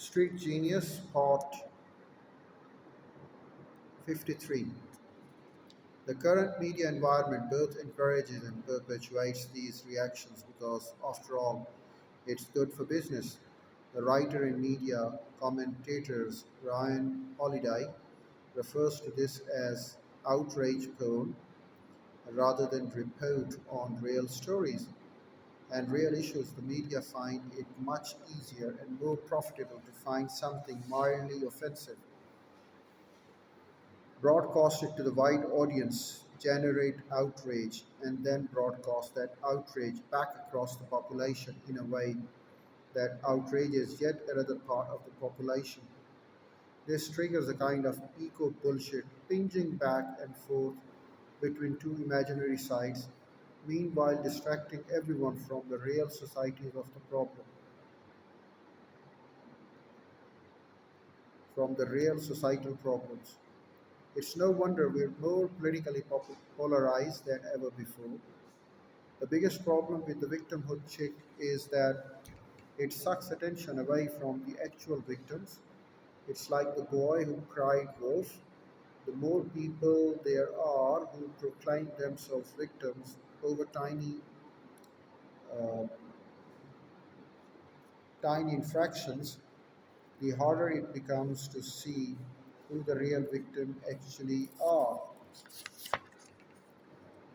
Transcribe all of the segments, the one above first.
Street Genius, Part 53. The current media environment both encourages and perpetuates these reactions because, after all, it's good for business. The writer in media commentators Ryan Holiday refers to this as outrage porn rather than report on real stories and real issues. The media find it much easier and more profitable to find something mildly offensive, broadcast it to the wide audience, generate outrage, and then broadcast that outrage back across the population in a way that outrages yet another part of the population. This triggers a kind of eco bullshit, pinging back and forth between two imaginary sides, meanwhile distracting everyone from the real societies of the problem, from the real societal problems. It's no wonder we're more politically polarized than ever before. The biggest problem with the victimhood chick is that it sucks attention away from the actual victims. It's like the boy who cried wolf. The more people there are who proclaim themselves victims over uh, tiny infractions, the harder it becomes to see who the real victim actually are.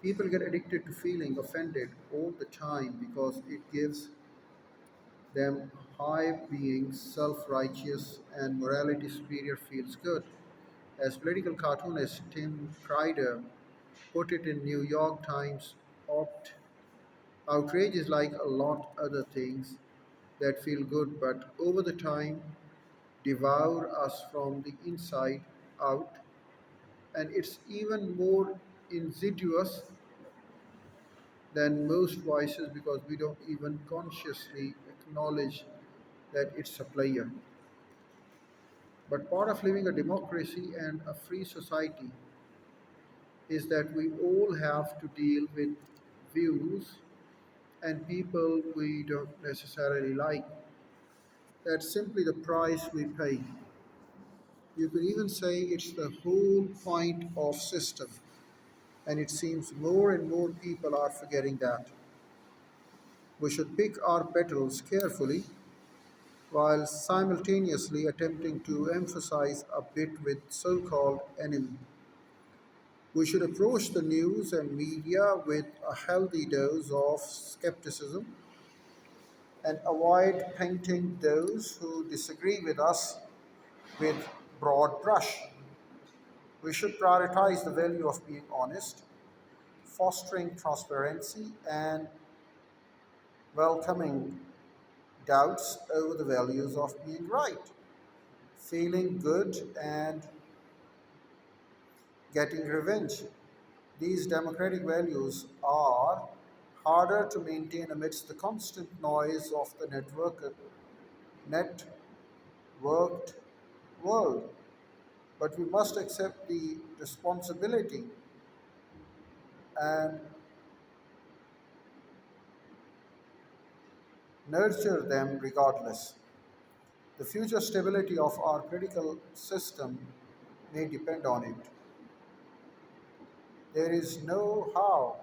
People get addicted to feeling offended all the time because it gives them high being self righteous and morality superior feels good. As political cartoonist Tim Kreider put it in New York Times opt outrage is like a lot other things that feel good but over the time devour us from the inside out, and it's even more insidious than most vices because we don't even consciously acknowledge that it's a player. But part of living a democracy and a free society is that we all have to deal with views and people we don't necessarily like. That's simply the price we pay. You could even say it's the whole point of system, and it seems more and more people are forgetting that. We should pick our battles carefully while simultaneously attempting to emphasize a bit with so called enemy. We should approach the news and media with a healthy dose of skepticism and avoid painting those who disagree with us with broad brush. We should prioritize the value of being honest, fostering transparency, and welcoming doubts over the values of being right, feeling good, and getting revenge. These democratic values are harder to maintain amidst the constant noise of the networked world. But we must accept the responsibility and nurture them regardless. The future stability of our political system may depend on it. There is no how,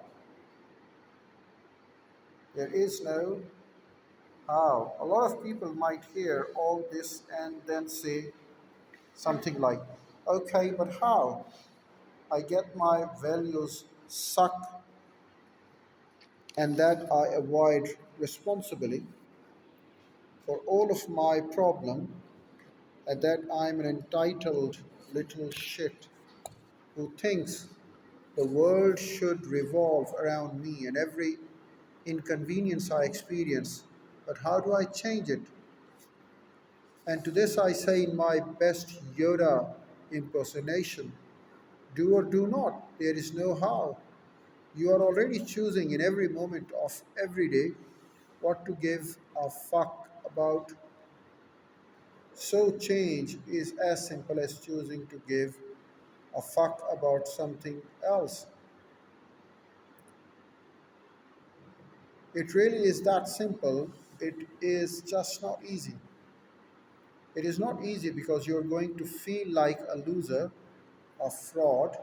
there is no how. A lot of people might hear all this and then say something like, okay, but how? I get my values suck and that I avoid responsibility for all of my problem and that I'm an entitled little shit who thinks the world should revolve around me and every inconvenience I experience. But how do I change it? And to this I say in my best Yoda impersonation, do or do not. There is no how. You are already choosing in every moment of every day what to give a fuck about. So change is as simple as choosing to give a fuck about something else. It really is that simple. It is just not easy. It is not easy because you're going to feel like a loser, a fraud,